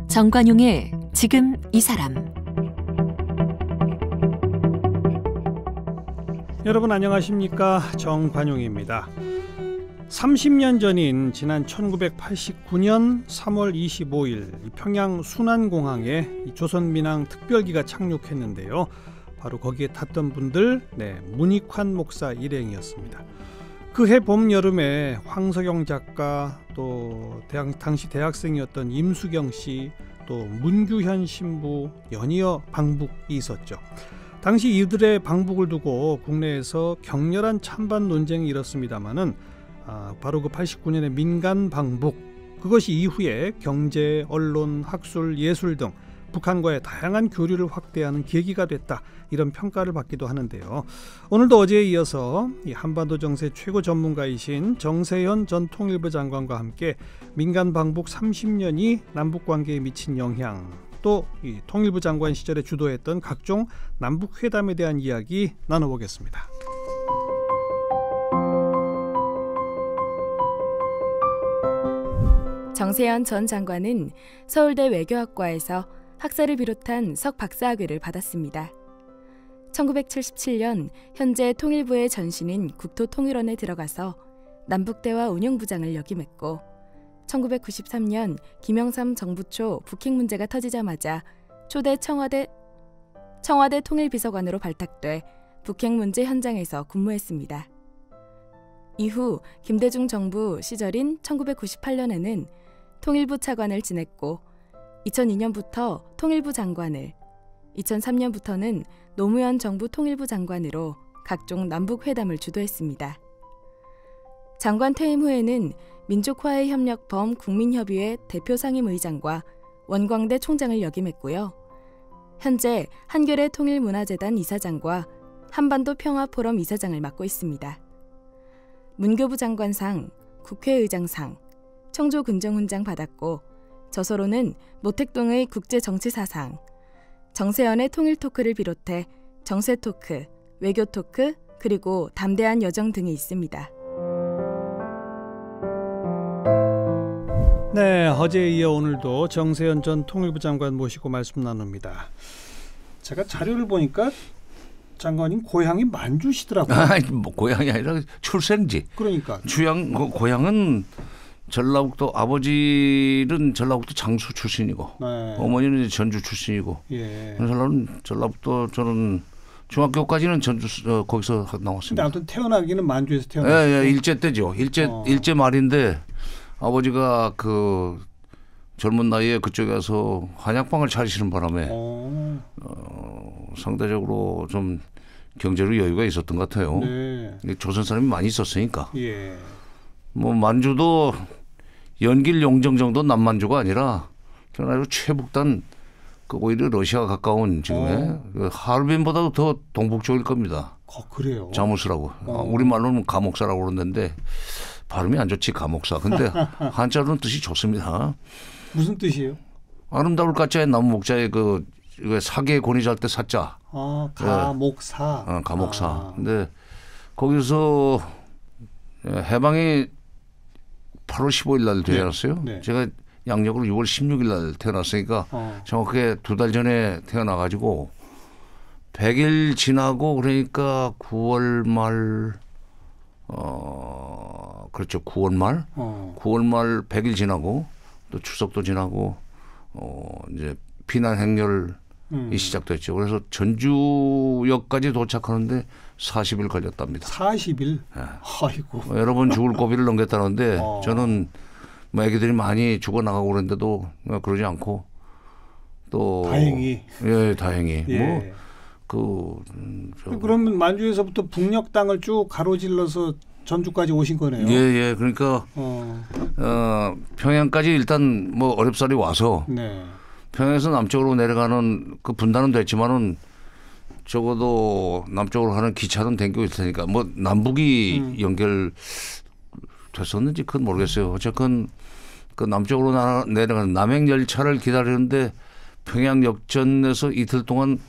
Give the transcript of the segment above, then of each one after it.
정관용의 지금 이 사람. 여러분 안녕하십니까? 정관용입니다. 30년 전인 지난 1989년 3월 25일 평양 순안공항에 조선민항 특별기가 착륙했는데요. 바로 거기에 탔던 분들, 문익환 목사 일행이었습니다. 그해 봄 여름에 황석영 작가, 또 당시 대학생이었던 임수경 씨, 또 문규현 신부, 연이어 방북이 있었죠. 당시 이들의 방북을 두고 국내에서 격렬한 찬반 논쟁이 일었습니다마는 바로 그 89년의 민간 방북, 그것이 이후에 경제, 언론, 학술, 예술 등 북한과의 다양한 교류를 확대하는 계기가 됐다, 이런 평가를 받기도 하는데요. 오늘도 어제에 이어서 이 한반도 정세 최고 전문가이신 정세현 전 통일부 장관과 함께 민간 방북 30년이 남북 관계에 미친 영향, 또 이 통일부 장관 시절에 주도했던 각종 남북 회담에 대한 이야기 나눠보겠습니다. 정세현 전 장관은 서울대 외교학과에서 학사를 비롯한 석 박사학위를 받았습니다. 1977년 현재 통일부의 전신인 국토통일원에 들어가서 남북대화 운영부장을 역임했고, 1993년 김영삼 정부 초 북핵 문제가 터지자마자 초대 청와대 통일비서관으로 발탁돼 북핵 문제 현장에서 근무했습니다. 이후 김대중 정부 시절인 1998년에는 통일부 차관을 지냈고, 2002년부터 통일부 장관을, 2003년부터는 노무현 정부 통일부 장관으로 각종 남북회담을 주도했습니다. 장관 퇴임 후에는 민족화해협력범 국민협의회 대표상임의장과 원광대 총장을 역임했고요. 현재 한겨레 통일문화재단 이사장과 한반도 평화포럼 이사장을 맡고 있습니다. 문교부 장관상, 국회의장상, 청조근정훈장 받았고, 저서로는 모택동의 국제정치사상, 정세현의 통일토크를 비롯해 정세토크, 외교토크, 그리고 담대한 여정 등이 있습니다. 네, 어제에 이어 오늘도 정세현 전 통일부 장관 모시고 말씀 나눕니다. 제가 자료를 보니까 장관님 고향이 만주시더라고요. 뭐 고향이 아니라 출생지. 그러니까 고향은 전라북도, 아버지는 전라북도 장수 출신이고, 네. 어머니는 이제 전주 출신이고, 예. 전라북도, 저는 중학교까지는 전주 거기서 나왔습니다. 근데 아무튼 태어나기는 만주에서 태어났어요. 예, 일제 때죠. 일제 말인데 아버지가 그 젊은 나이에 그쪽에 가서 한약방을 차리시는 바람에 상대적으로 좀 경제로 여유가 있었던 것 같아요. 네. 조선 사람이 많이 있었으니까. 예. 뭐 만주도 연길 용정 정도 남만주가 아니라 아주 최북단, 그 오히려 러시아가 가까운 지금의 그 하얼빈보다도 더 동북쪽일 겁니다. 그래요? 자무스라고. 우리 말로는 감옥사라고 그러는데 발음이 안 좋지, 감옥사. 근데 한자로는 뜻이 좋습니다. 무슨 뜻이에요? 아름다울 가짜의 나무 목자의 그 사계의 권위 잘 때 사자. 가목사. 가목사. 근데 거기서 해방이 8월 15일 날 되지 않았어요? 네. 제가 양력으로 6월 16일 날 태어났으니까 정확하게 2달 전에 태어나가지고 100일 지나고, 그러니까 9월 말, 그렇죠. 9월 말 100일 지나고 또 추석도 지나고 이제 피난 행렬이 시작됐죠. 그래서 전주역까지 도착하는데 40일 걸렸답니다. 40일? 네. 아이고. 여러 번 죽을 고비를 넘겼다는데 저는 뭐 애기들이 많이 죽어나가고 그랬는데도 그러지 않고, 또 다행히. 예, 다행히. 예. 그러면 만주에서부터 북녘 땅을 쭉 가로질러서 전주까지 오신 거네요. 예. 그러니까 평양까지 일단 뭐 어렵사리 와서, 네. 평양에서 남쪽으로 내려가는 그 분단은 됐지만은 적어도 남쪽으로 가는 기차는 댕기고 있을 테니까 뭐 남북이 연결 됐었는지 그건 모르겠어요. 어쨌건 그 남쪽으로 내려가는 남행 열차를 기다리는데 평양역전에서 이틀 동안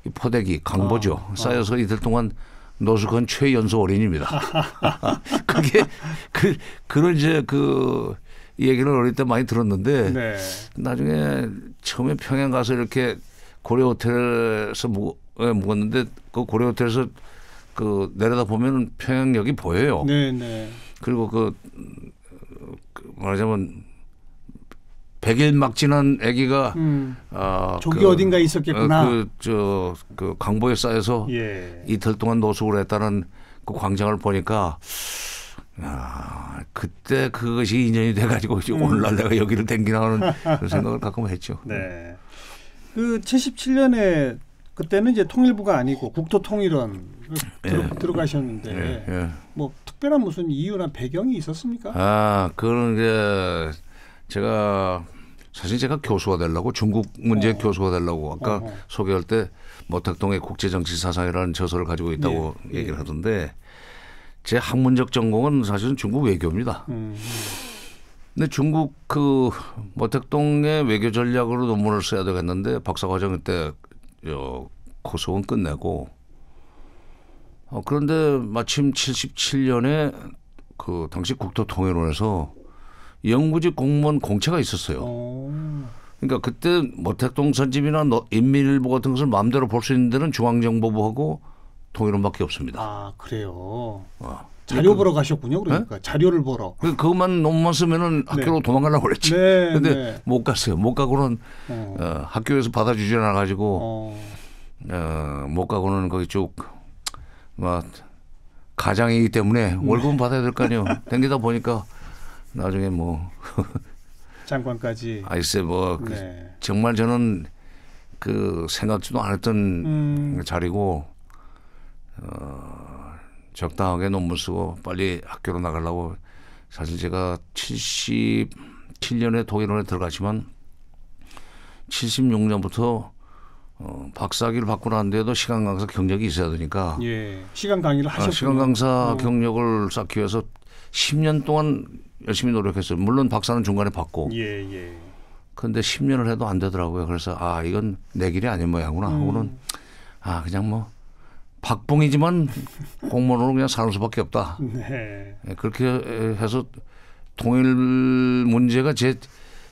이 포대기, 강보죠. 쌓여서 이틀 동안 노숙한 최연소 어린입니다. 그게 그런 이제 그 이 얘기를 어릴 때 많이 들었는데 네. 나중에 처음에 평양 가서 이렇게 고려 호텔에서 묵었는데 그 고려 호텔에서 그 내려다 보면 평양역이 보여요. 네, 네. 그리고 그 말하자면 100일 막 지난 아기가 저기 어딘가에 있었겠구나. 그 강보에 쌓여서 예. 이틀 동안 노숙을 했다는 그 광장을 보니까 그때 그것이 인연이 돼가지고 오늘날 내가 여기를 댕기나 하는 그런 생각을 가끔 했죠. 네. 그 77년에 그때는 이제 통일부가 아니고 국토통일원 들어가셨는데 예. 뭐 특별한 무슨 이유나 배경이 있었습니까? 그거는 이제 제가 교수가 되려고 중국 문제 교수가 되려고 아까 소개할 때 모택동의 국제정치사상이라는 저서를 가지고 있다고 얘기를 하던데 제 학문적 전공은 사실은 중국 외교입니다. 근데 중국 그 모택동의 외교 전략으로 논문을 써야 되겠는데 박사과정 때 코스는 끝내고 그런데 마침 77년에 그 당시 국토통일원에서 영구직 공무원 공채가 있었어요. 그러니까 그때 모택동 선집이나 인민일보 같은 것을 마음대로 볼 수 있는 데는 중앙정보부하고 통일원밖에 없습니다. 아 그래요. 자료 보러 가셨군요. 그러니까 자료를 보러. 그것만 논문만 쓰면은 학교로 도망가려고 그랬지. 근데 못 갔어요. 못 가고는 학교에서 받아주지 않아 가지고 못 가고는 거기 쭉 막 가장이기 때문에 월급은 받아야 될 거 아니에요. 댕기다 보니까 나중에 뭐 장관까지. 글쎄 뭐 정말 저는 그 생각지도 않았던 자리고 적당하게 논문 쓰고 빨리 학교로 나가려고 사실 제가 77년에 독일원에 들어갔지만 76년부터 박사학위를 받고 난 데도 시간 강사 경력이 있어야 되니까 시간 강의를 하셨군요. 시간 강사 경력을 쌓기 위해서 10년 동안 열심히 노력했어요. 물론 박사는 중간에 받고. 그런데 10년을 해도 안 되더라고요. 그래서 이건 내 길이 아닌 모양이구나 하고는 그냥 뭐 박봉이지만 공무원으로 그냥 사는 수밖에 없다. 그렇게 해서 통일 문제가 제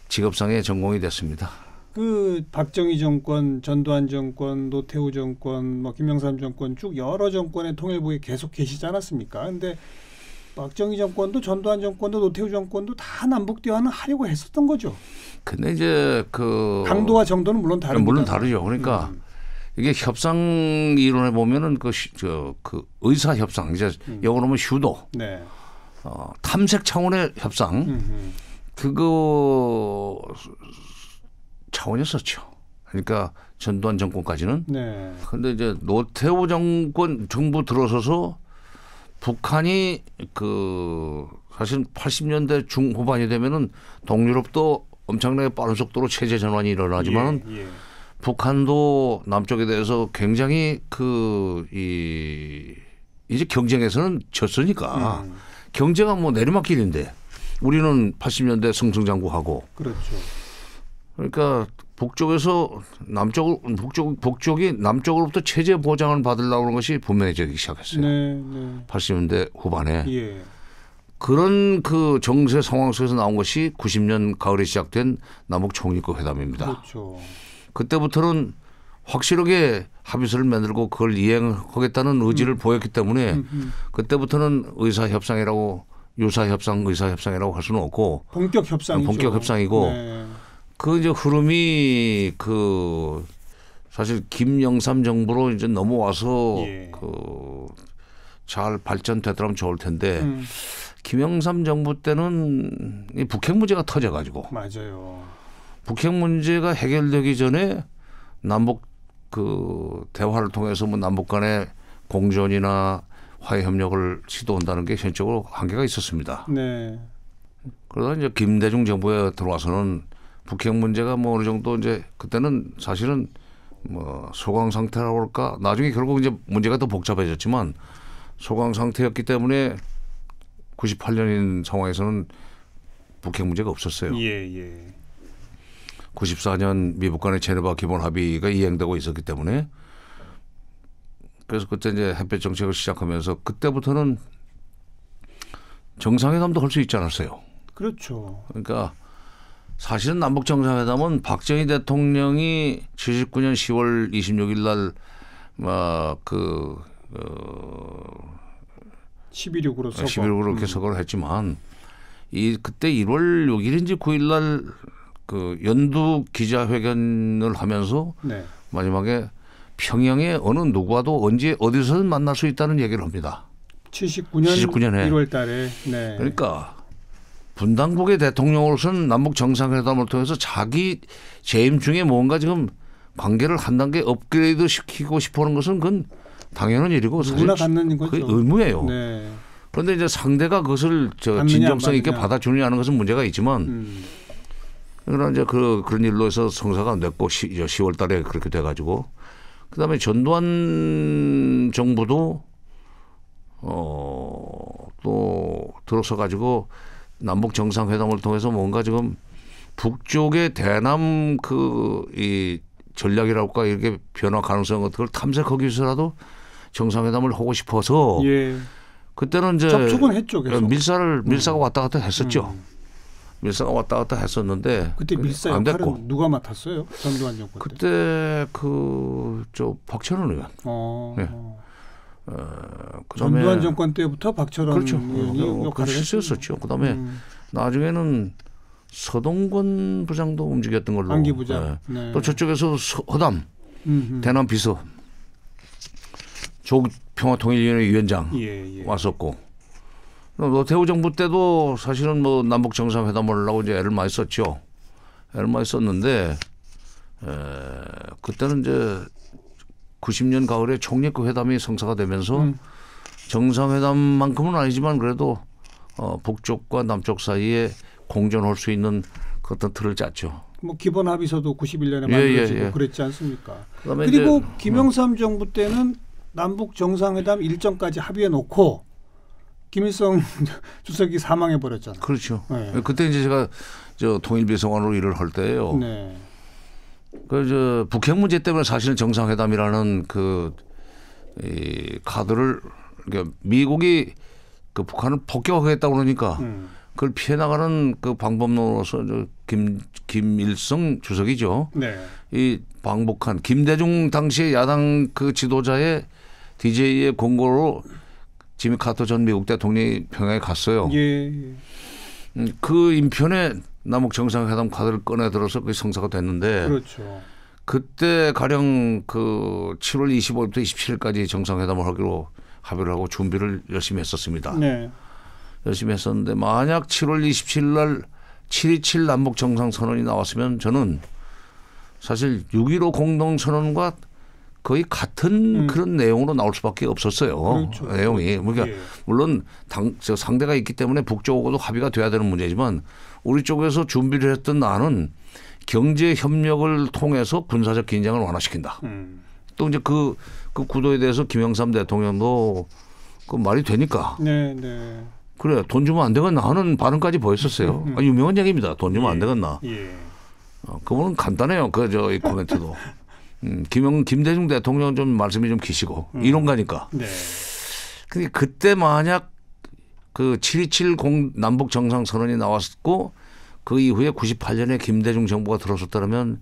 직업상의 전공이 됐습니다. 그 박정희 정권, 전두환 정권, 노태우 정권, 뭐 김영삼 정권 쭉 여러 정권의 통일부에 계속 계시지 않았습니까? 근데 박정희 정권도 전두환 정권도 노태우 정권도 다 남북 대화는 하려고 했었던 거죠. 근데 이제 그 강도와 정도는 물론 다릅니다. 물론 다르죠. 그러니까 이게 협상 이론에 보면은 그 의사 협상 이제 영어로 하면 슈도, 탐색 차원의 협상 그거 차원이었었죠. 그러니까 전두환 정권까지는. 그런데 이제 노태우 정부 들어서서 북한이 그 사실 80년대 중후반이 되면은 동유럽도 엄청나게 빠른 속도로 체제 전환이 일어나지만 북한도 남쪽에 대해서 굉장히 이제 경쟁에서는 졌으니까 경제가 뭐 내리막길인데 우리는 80년대 승승장구하고 그러니까 북쪽에서 북쪽이 남쪽으로부터 체제 보장을 받으려고 하는 것이 분명해지기 시작했어요. 80년대 후반에. 그런 그 정세 상황 속에서 나온 것이 90년 가을에 시작된 남북 총리급 회담입니다. 그때부터는 확실하게 합의서를 만들고 그걸 이행하겠다는 의지를 보였기 때문에 그때부터는 의사협상이라고 유사협상, 의사협상이라고 할 수는 없고 본격 협상이죠. 본격 협상이고 그 이제 흐름이 그 사실 김영삼 정부로 이제 넘어와서 그 잘 발전되더라면 좋을 텐데 김영삼 정부 때는 이 북핵 문제가 터져가지고 북핵 문제가 해결되기 전에 남북 그 대화를 통해서 뭐 남북 간의 공존이나 화해 협력을 시도한다는 게 현실적으로 한계가 있었습니다. 그러다 이제 김대중 정부에 들어와서는 북핵 문제가 뭐 어느 정도 이제 그때는 사실은 뭐 소강 상태라고 할까 나중에 결국 이제 문제가 더 복잡해졌지만 소강 상태였기 때문에 98년인 상황에서는 북핵 문제가 없었어요. 94년 미북 간의 제네바 기본 합의가 이행되고 있었기 때문에 그래서 그때 이제 햇볕 정책을 시작하면서 그때부터는 정상회담도 할 수 있지 않았어요. 그렇죠. 그러니까 사실은 남북 정상회담은 박정희 대통령이 79년 10월 26일 날 11.6으로 11.6으로 개석을 했지만 그때 1월 6일인지 9일 날 그 연두 기자회견을 하면서 네. 마지막에 평양에 어느 누구와도 언제 어디서든 만날 수 있다는 얘기를 합니다. 79년에 1월 달에. 네. 그러니까 분당국의 대통령으로서는 남북 정상회담을 통해서 자기 재임 중에 뭔가 지금 관계를 한 단계 업그레이드 시키고 싶어 하는 것은 그건 당연한 일이고 사실 누구나 갖는 거죠. 그게 의무예요. 네. 그런데 이제 상대가 그것을 진정성 있게 받아주느냐 하는 것은 문제가 있지만 그러나 이제 그런 일로 해서 성사가 안 됐고 10월 달에 그렇게 돼가지고 그다음에 전두환 정부도 또 들어서 가지고 남북 정상회담을 통해서 뭔가 지금 북쪽의 대남 이 전략이랄까 이렇게 변화 가능성 같은 걸 탐색하기 위해서라도 정상회담을 하고 싶어서 예. 그때는 이제 접촉은 했죠. 계속. 밀사가 왔다 갔다 했었죠. 밀사가 왔다 갔다 했었는데 그때 밀사 역할은 누가 맡았어요? 전두환 정권 때. 그때 박철원 의원. 네. 전두환 정권 때부터 박철원 그렇죠. 의원이 역할을 했었죠. 그다음에 나중에는 서동권 부장도 움직였던 걸로. 안기 부장. 네. 네. 또 저쪽에서 허담 대남 비서 조국평화통일위원회 위원장 예. 왔었고. 노태우 정부 때도 사실은 뭐 남북 정상회담을 하려고 이제 애를 많이 썼죠. 애를 많이 썼는데 그때는 이제 90년 가을에 총리급 회담이 성사가 되면서 정상회담만큼은 아니지만 그래도 북쪽과 남쪽 사이에 공존할 수 있는 그 어떤 틀을 짰죠. 뭐 기본 합의서도 91년에 만들어지고 그랬지 않습니까? 그리고 이제, 김영삼 정부 때는 남북 정상회담 일정까지 합의해 놓고 김일성 주석이 사망해 버렸잖아요. 그렇죠. 네. 그때 이제 제가 통일비서관으로 일을 할 때예요. 네. 북핵 문제 때문에 사실은 정상회담이라는 이 카드를 그러니까 미국이 그 북한을 폭격하겠다고 그러니까 그걸 피해 나가는 그 방법론으로서 김일성 주석이죠. 네. 이 방북한 김대중 당시의 야당 그 지도자의 DJ의 공고로 지미 카터 전 미국 대통령이 평양에 갔어요. 예. 그 인편에 남북 정상회담 카드를 꺼내 들어서 그게 성사가 됐는데 그렇죠. 그때 가령 7월 25일부터 27일까지 정상회담을 하기로 합의를 하고 준비를 열심히 했었습니다. 네. 열심히 했었는데 만약 7월 27일 날 7.27 남북 정상선언이 나왔으면 저는 사실 6.15 공동선언과 거의 같은 그런 내용으로 나올 수밖에 없었어요. 그렇죠. 내용이. 그러니까 물론 상대가 있기 때문에 북쪽하고도 합의가 돼야 되는 문제지만 우리 쪽에서 준비를 했던 나는 경제 협력을 통해서 군사적 긴장을 완화시킨다. 또 이제 그 구도에 대해서 김영삼 대통령도 그 말이 되니까. 네. 그래 돈 주면 안 되겠나 하는 반응까지 보였었어요. 유명한 얘기입니다. 돈 주면 안 되겠나. 그분은 간단해요. 이 코멘트도. 김대중 대통령 좀 말씀이 좀 기시고 이론가니까. 네. 근데 그때 만약 7.27 남북 정상선언이 나왔고 그 이후에 98년에 김대중 정부가 들어섰다면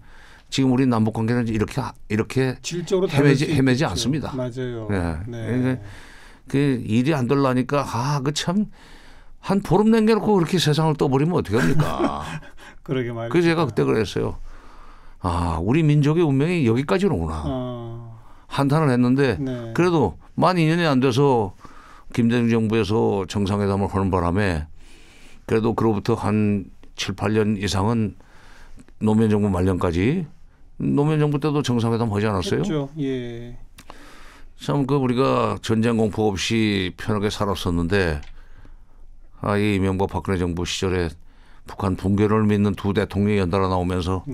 지금 우리 남북 관계는 이렇게 질적으로 헤매지 않습니다. 맞아요. 네. 그 일이 안 되려니까 참 한 보름 남겨놓고 그렇게 세상을 떠버리면 어떻게 합니까? 그러게 말이죠. 그래서 제가 그때 그랬어요. 우리 민족의 운명이 여기까지로 오나. 한탄을 했는데 네. 그래도 만 2년이 안 돼서 김대중 정부에서 정상회담을 하는 바람에 그래도 그로부터 한 7, 8년 이상은 노무현 정부 말년까지 노무현 정부 때도 정상회담 하지 않았어요? 그렇죠. 예. 참 우리가 전쟁 공포 없이 편하게 살았었는데 이 이명박 박근혜 정부 시절에 북한 붕괴를 믿는 두 대통령이 연달아 나오면서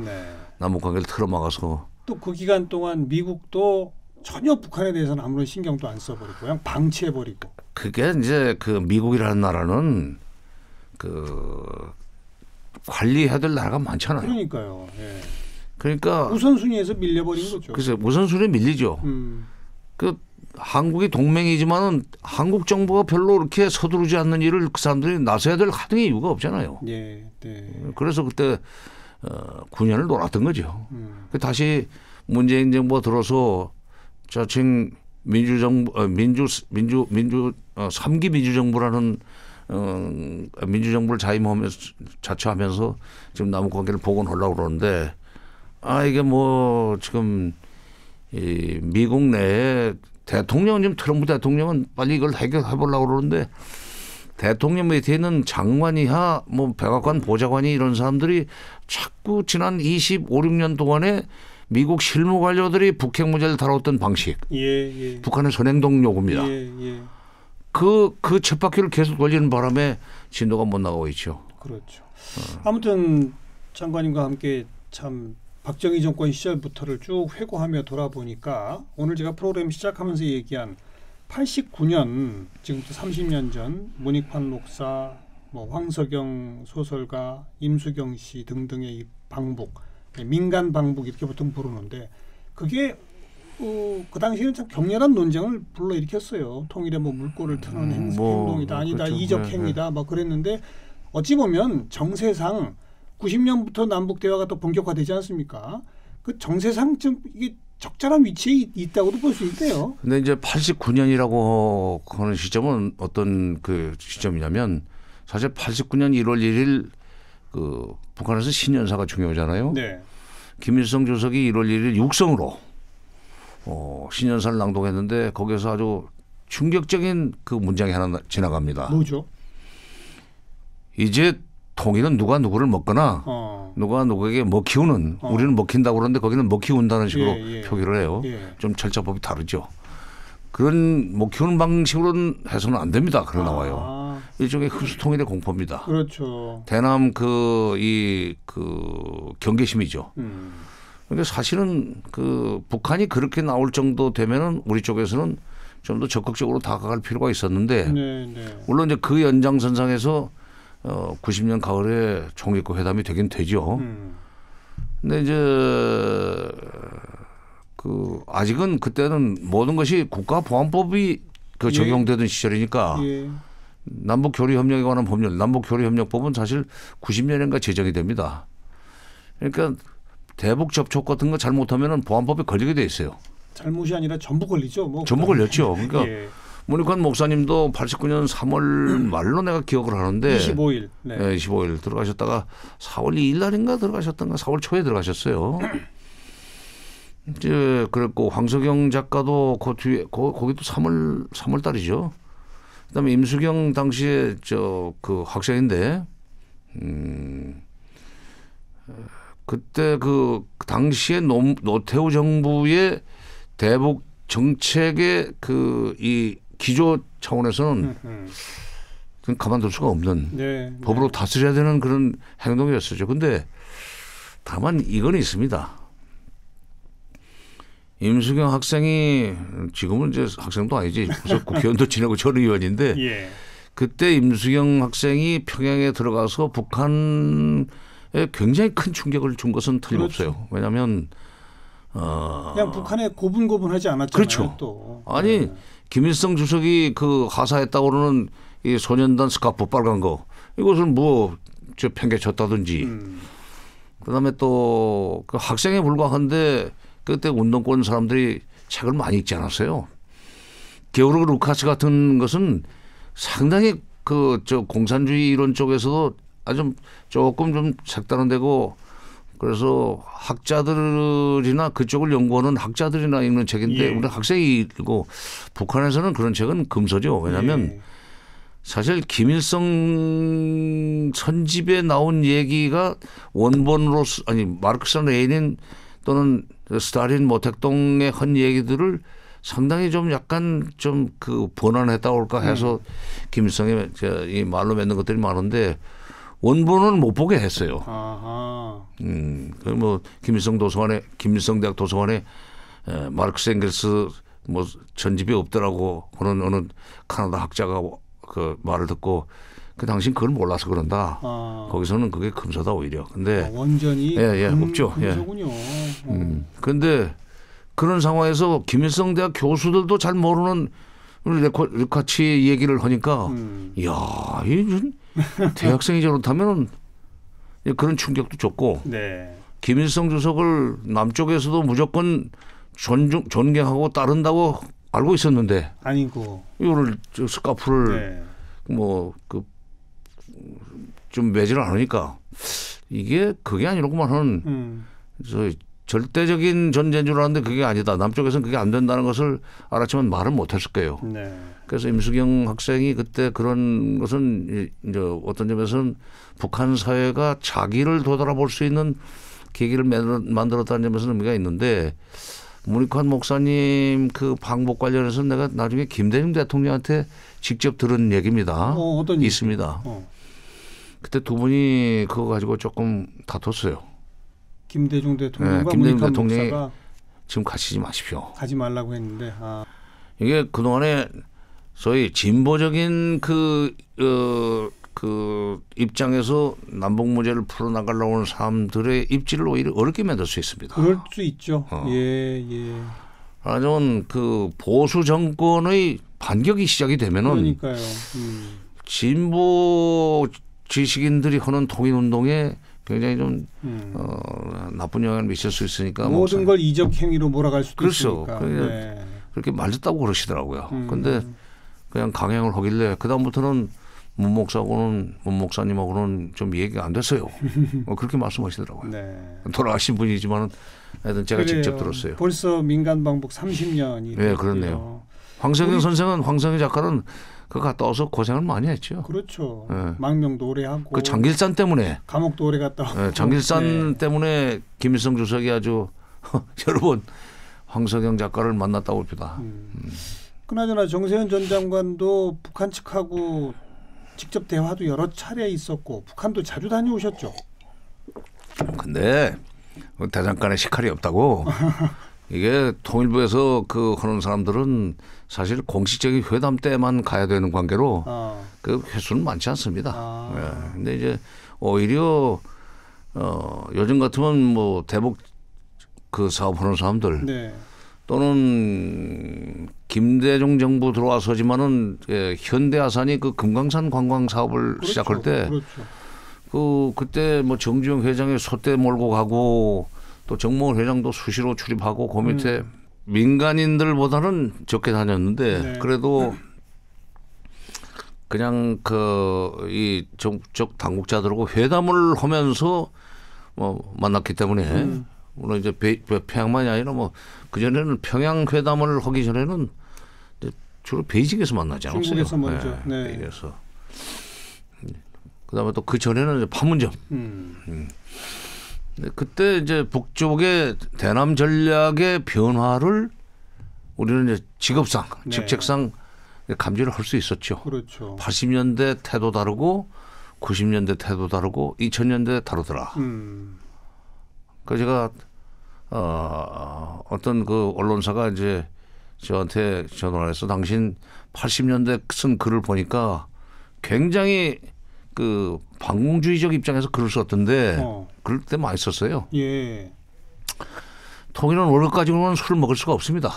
남북 관계를 틀어막아서 또 그 기간 동안 미국도 전혀 북한에 대해서는 아무런 신경도 안 써버리고 그냥 방치해버리고. 그게 이제 미국이라는 나라는 관리해야 될 나라가 많잖아요. 그러니까요. 예. 그러니까 우선순위에서 밀려버린 거죠. 그래서 우선순위에 밀리죠. 한국이 동맹이지만은 한국 정부가 별로 그렇게 서두르지 않는 일을 그 사람들이 나서야 될 하등의 이유가 없잖아요. 예, 네. 그래서 그때 9년을 놀았던 거죠. 다시 문재인 정부가 들어서 자칭 민주정부, 민주 3기 민주정부라는 민주정부를 자처하면서 지금 남북관계를 복원하려고 그러는데 이게 뭐 지금 이 미국 내에 대통령 지금 트럼프 대통령은 빨리 이걸 해결해 보려고 그러는데 대통령 밑에 있는 장관 이하 뭐 백악관 보좌관이 이런 사람들이 자꾸 지난 25, 6년 동안에 미국 실무 관료들이 북핵 문제를 다뤘던 방식, 북한의 선행동 요구입니다. 그 쳇바퀴를 계속 돌리는 바람에 진도가 못 나가고 있죠. 그렇죠. 아무튼 장관님과 함께 참 박정희 정권 시절부터를 쭉 회고하며 돌아보니까 오늘 제가 프로그램 시작하면서 얘기한 89년 지금부터 30년 전 문익환 목사, 뭐 황석영 소설가, 임수경 씨 등등의 이 방북, 민간 방북 이렇게 보통 부르는데 그게 그 당시에는 참 격렬한 논쟁을 불러일으켰어요. 통일에 뭐 물꼬를 트는 행동이다, 아니다, 그렇죠. 이적 행위다, 막 그랬는데 어찌 보면 정세상 90년부터 남북 대화가 또 본격화되지 않습니까? 그 정세상 좀 이게 적절한 위치에 있다고도 볼 수 있대요. 근데 이제 89년이라고 하는 시점은 어떤 그 시점이냐면 사실 89년 1월 1일 그 북한에서 신년사가 중요하잖아요. 네. 김일성 주석이 1월 1일 육성으로 신년사를 낭독했는데 거기서 아주 충격적인 그 문장이 하나 지나갑니다. 뭐죠? 이제 통일은 누가 누구를 먹거나 누가 누구에게 먹히우는 우리는 먹힌다고 그러는데 거기는 먹히운다는 식으로 표기를 해요. 좀 절차법이 다르죠. 그런 먹히우는 방식으로는 해서는 안 됩니다. 그래 나와요. 일종의 흡수 통일의 공포입니다. 그렇죠. 대남 그 경계심이죠. 그러니까 사실은 그 북한이 그렇게 나올 정도 되면은 우리 쪽에서는 좀 더 적극적으로 다가갈 필요가 있었는데 물론 이제 그 연장선상에서 90년 가을에 총리급 회담이 되긴 되죠. 근데 이제 그 아직은 그때는 모든 것이 국가보안법이 그 적용되던 시절이니까 남북교류협력에 관한 법률, 남북교류협력법은 사실 90년인가 제정이 됩니다. 그러니까 대북 접촉 같은 거 잘못하면은 보안법에 걸리게 돼 있어요. 잘못이 아니라 전부 걸리죠. 뭐 전부 걸렸죠. 그러니까 문익환 목사님도 89년 3월 말로 내가 기억을 하는데 25일. 네, 25일 들어가셨다가 4월 2일 날인가 들어가셨던가 4월 초에 들어가셨어요. 이제 그랬고 황석영 작가도 그 뒤에 거기도 3월 달이죠. 그다음에 임수경 당시에 그 학생인데 그때 그 당시에 노태우 정부의 대북 정책의 그 이 기조 차원에서는 가만둘 수가 없는 법으로 다스려야 되는 그런 행동이었었죠. 근데 다만 이건 있습니다. 임수경 학생이 지금은 이제 학생도 아니지 벌써 국회의원도 지내고 전 의원인데 그때 임수경 학생이 평양에 들어가서 북한에 굉장히 큰 충격을 준 것은 틀림없어요. 왜냐하면 그냥 북한에 고분고분하지 않았잖아요. 그렇죠. 또. 아니 김일성 주석이 그 하사했다고 그러는 이 소년단 스카프 빨간 거 이것을 뭐 저 팽개쳤다든지 그다음에 또 그 학생에 불과한데 그때 운동권 사람들이 책을 많이 읽지 않았어요. 게오르그 루카스 같은 것은 상당히 그 공산주의 이론 쪽에서도 아주 조금 좀 색다른 데고 그래서 학자들이나 그쪽을 연구하는 학자들이나 읽는 책인데 우리 학생이 읽고 북한에서는 그런 책은 금서죠. 왜냐하면 사실 김일성 선집에 나온 얘기가 원본으로 아니 마르크스나 레닌 또는 스탈린 모택동의 한 얘기들을 상당히 좀 약간 좀 그 번안했다고 할까 해서 김일성의 이 말로 맺는 것들이 많은데 원본은 못 보게 했어요. 그 뭐 김일성 대학 도서관에 마르크스 앵겔스 뭐 전집이 없더라고 그런 어느 카나다 학자가 그 말을 듣고 그 당신 그걸 몰라서 그런다. 거기서는 그게 금서다 오히려. 근데 원전이 없죠. 금서군요. 근데 그런 상황에서 김일성 대학 교수들도 잘 모르는 르카치 얘기를 하니까 이야, 이 대학생이 저렇다면 그런 충격도 줬고 네. 김일성 주석을 남쪽에서도 무조건 존경하고 따른다고 알고 있었는데 아니고 이거를 스카프를 네. 뭐 좀 매지를 않으니까 이게 그게 아니라고만 하는 저 절대적인 전제인 줄 알았는데 그게 아니다. 남쪽에서는 그게 안 된다는 것을 알았지만 말을 못했을 거예요. 네. 그래서 임수경 학생이 그때 그런 것은 이제 어떤 점에서는 북한 사회가 자기를 되돌아볼 수 있는 계기를 만들었다는 점에서는 의미가 있는데 문익환 목사님 그 방북 관련해서는 내가 나중에 김대중 대통령한테 직접 들은 얘기입니다. 어떤 있습니다. 그때 두 분이 그거 가지고 조금 다퉜어요. 김대중 대통령과 네, 김대중 문익환 대통령이 목사가 지금 가시지 마십시오. 가지 말라고 했는데 이게 그동안에 소위 진보적인 그 입장에서 남북 문제를 풀어나가려고 하는 사람들의 입지를 오히려 어렵게 만들 수 있습니다. 그럴 수 있죠. 예. 하지만 그 보수 정권의 반격이 시작이 되면은 그러니까요. 진보 지식인들이 하는 통일운동에 굉장히 좀 나쁜 영향을 미칠 수 있으니까 모든 걸 이적 행위로 몰아갈 수도 그렇죠. 있으니까. 네. 그렇게 말렸다고 그러시더라고요. 그런데 그냥 강행을 하길래 그 다음부터는 문 목사님하고는 좀 얘기가 안 됐어요. 그렇게 말씀하시더라고요. 네. 돌아가신 분이지만 하여튼 제가 그래요. 직접 들었어요. 벌써 민간 방북 30년이 네, 그렇네요. 황석영 선생은 황석영 작가는 그 갔다 와서 고생을 많이 했죠. 그렇죠. 네. 망명도 오래 하고 그 장길산 때문에 감옥도 오래 갔다 오고. 네, 장길산 때문에 김일성 주석이 아주 여러 번 황석영 작가를 만났다고 합니다. 그나저나 정세현 전 장관도 북한 측하고 직접 대화도 여러 차례 있었고 북한도 자주 다녀오셨죠. 근데 대장간에 식칼이 없다고 이게 통일부에서 그 하는 사람들은 사실 공식적인 회담 때만 가야 되는 관계로 그 횟수는 많지 않습니다. 네. 근데 이제 오히려 요즘 같으면 뭐 대북 그 사업하는 사람들 네. 또는 김대중 정부 들어와서지만은 현대아산이 그 금강산 관광 사업을 그렇죠. 시작할 때 그렇죠. 그때 뭐 정주영 회장이 소떼 몰고 가고 또 정몽원 회장도 수시로 출입하고 그 밑에 민간인들보다는 적게 다녔는데 네. 그래도 그냥 이 정부적 당국자들하고 회담을 하면서 뭐 만났기 때문에 물론 이제 평양만이 아니라 뭐 그전에는 평양 회담을 하기 전에는 주로 베이징에서 만나지 않았어요. 중국에서 먼저. 네. 베이징에서. 그다음에 또 그 전에는 이제 판문점. 그때 이제 북쪽의 대남 전략의 변화를 우리는 이제 직업상, 네. 직책상 감지를 할 수 있었죠. 그렇죠. 80년대 태도 다르고 90년대 태도 다르고 2000년대 다르더라. 그 제가 어떤 그 언론사가 이제 저한테 전화를 해서 당신 80년대 쓴 글을 보니까 굉장히 그 반공주의적 입장에서 글을 썼던데 그럴 때 많이 썼어요. 예. 통일은 월급 가지고는 술을 먹을 수가 없습니다.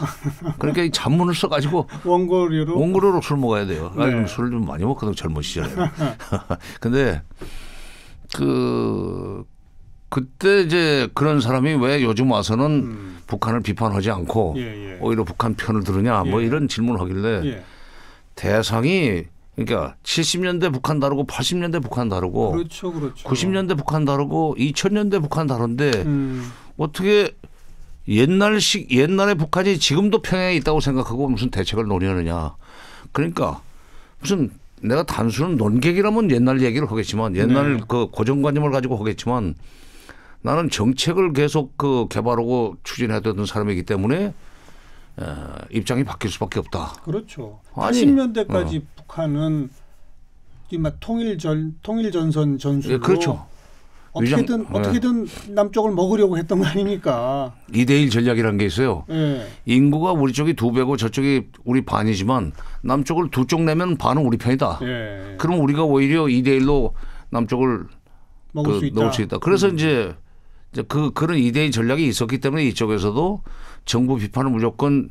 그러니까 이 잔문을 써가지고 원고료로 술 먹어야 돼요. 네. 술을 좀 많이 먹거든 젊은 시절에. 근데 그때 이제 그런 사람이 왜 요즘 와서는 북한을 비판하지 않고 오히려 북한 편을 들으냐 뭐 이런 질문을 하길래 대상이 그러니까 70년대 북한 다르고 80년대 북한 다르고 그렇죠. 90년대 북한 다르고 2000년대 북한 다른데 어떻게 옛날의 북한이 지금도 평양에 있다고 생각하고 무슨 대책을 논의하느냐. 그러니까 무슨 내가 단순한 논객이라면 옛날 얘기를 하겠지만 옛날 그 고정관념을 가지고 하겠지만 나는 정책을 계속 그 개발하고 추진해야 되는 사람이기 때문에 입장이 바뀔 수밖에 없다. 그렇죠. 아니, 80년대까지 북한은 통일전선 전술로 그렇죠. 어떻게든 남쪽을 먹으려고 했던 거 아닙니까? 2대1 전략이라는 게 있어요. 네. 인구가 우리 쪽이 2배고 저쪽이 우리 반이지만 남쪽을 두 쪽 내면 반은 우리 편이다. 네. 그럼 우리가 오히려 2대1로 남쪽을 먹을 수 있다. 그래서 이제 이제 그런 이대의 전략이 있었기 때문에 이쪽에서도 정부 비판을 무조건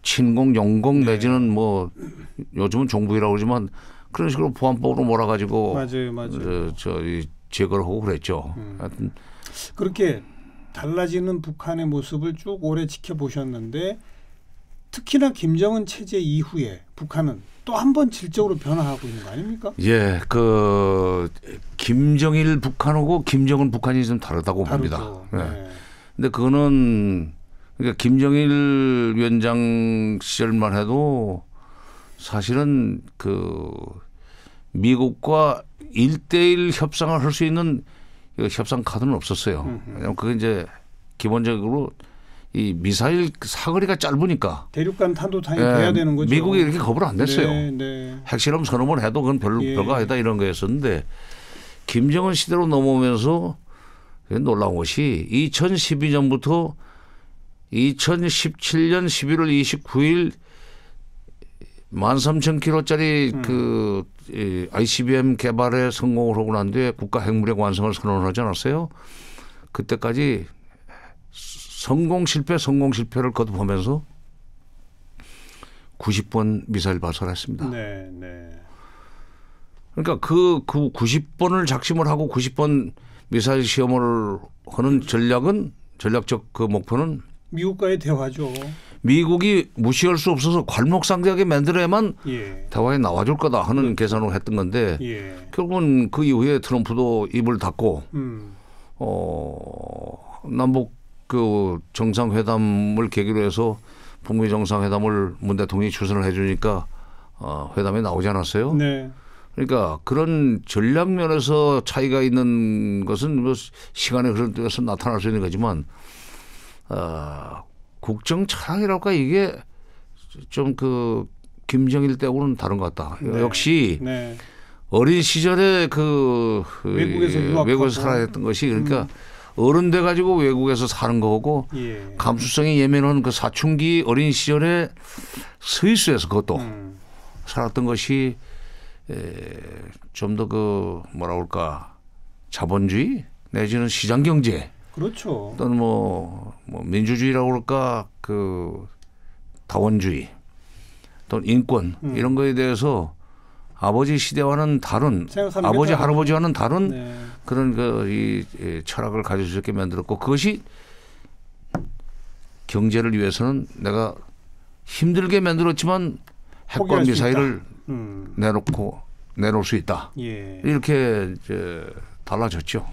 친공, 영공 내지는 뭐 요즘은 종북이라고 그러지만 그런 식으로 보안법으로 몰아가지고 맞아요. 제거를 하고 그랬죠. 하여튼 그렇게 달라지는 북한의 모습을 쭉 오래 지켜보셨는데 특히나 김정은 체제 이후에 북한은 또 한 번 질적으로 변화하고 있는 거 아닙니까? 예, 김정일 북한하고 김정은 북한이 좀 다르다고 봅니다. 예. 네. 근데 그거는 그러니까 김정일 위원장 시절만 해도 사실은 미국과 1대1 협상을 할 수 있는 협상 카드는 없었어요. 왜냐하면 그게 이제 기본적으로 이 미사일 사거리가 짧으니까 대륙간 탄도탄이 돼야 되는 거죠. 미국이 이렇게 겁을 안 냈어요. 네. 핵실험 선언을 해도 그건 별거 아니다 이런 거였었는데 김정은 시대로 넘어오면서 놀라운 것이 2012년부터 2017년 11월 29일 13,000km짜리 ICBM 개발에 성공을 하고 난 뒤에 국가 핵무력 완성을 선언을 하지 않았어요? 그때까지 성공 실패를 거듭하면서 90번 미사일 발사를 했습니다. 네. 그러니까 그 90번을 작심을 하고 90번 미사일 시험을 하는 전략적 그 목표는 미국과의 대화죠. 미국이 무시할 수 없어서 괄목상대하게 만들어야만 대화에 나와줄 거다 하는 계산을 했던 건데 결국은 그 이후에 트럼프도 입을 닫고 남북 정상회담을 계기로 해서 북미 정상회담을 문 대통령이 추진을 해주니까 회담에 나오지 않았어요. 네. 그러니까 그런 전략 면에서 차이가 있는 것은 뭐 시간에 흘러서 나타날 수 있는 거지만 국정 철학이랄까 이게 좀 김정일 때하고는 다른 것 같다. 네. 역시 어린 시절에 외국에서 살아야 했던 것이 그러니까 어른 돼 가지고 외국에서 사는 거고 감수성이 예민한 그 사춘기 어린 시절에 스위스에서 그것도 살았던 것이 좀 더 뭐라 그럴까 자본주의 내지는 시장 경제 그렇죠. 또는 뭐 민주주의라고 그럴까 다원주의 또는 인권 이런 거에 대해서 아버지 시대와는 다른 아버지 할아버지와는 다른 그런 이 철학을 가질 수 있게 만들었고 그것이 경제를 위해서는 내가 힘들게 만들었지만 핵과 미사일을 내놓을 수 있다. 이렇게 달라졌죠.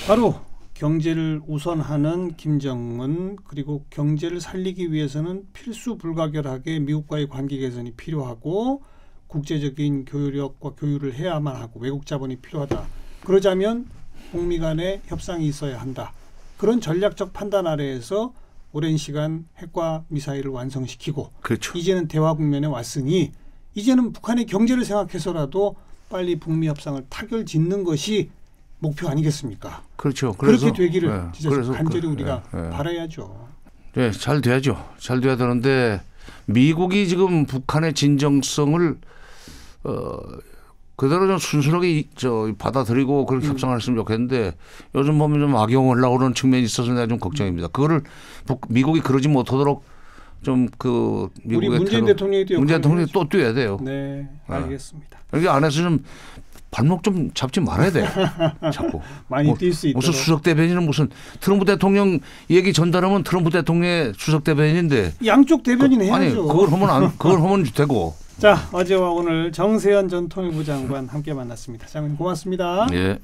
바로 경제를 우선하는 김정은 그리고 경제를 살리기 위해서는 필수 불가결하게 미국과의 관계 개선이 필요하고 국제적인 교류력과 교류를 해야만 하고 외국 자본이 필요하다. 그러자면 북미 간의 협상이 있어야 한다. 그런 전략적 판단 아래에서 오랜 시간 핵과 미사일을 완성시키고 그렇죠. 이제는 대화 국면에 왔으니 이제는 북한의 경제를 생각해서라도 빨리 북미 협상을 타결짓는 것이 목표 아니겠습니까? 그렇죠. 그렇게 되기를 진짜 간절히 우리가 바라야죠. 네, 잘 돼야죠. 잘 돼야 되는데 미국이 지금 북한의 진정성을 그대로 좀 순수하게 받아들이고 그렇게 협상을 했으면 좋겠는데 요즘 보면 좀 악용하려고 그러는 측면이 있어서 내가 좀 걱정입니다. 그거를 미국이 그러지 못하도록 좀 미국의 우리 문재인 대통령이 또 뛰어야 돼요. 네, 알겠습니다. 여기 안에서 좀 발목 좀 잡지 말아야 돼. 자꾸. 많이 뛸 수 있도록. 무슨 수석 대변인은 무슨 트럼프 대통령 얘기 전달하면 트럼프 대통령의 수석 대변인인데. 양쪽 대변인 해야죠. 아니 그걸 하면 되고. 자 어제와 오늘 정세현 전 통일부 장관 함께 만났습니다. 장관님 고맙습니다. 예.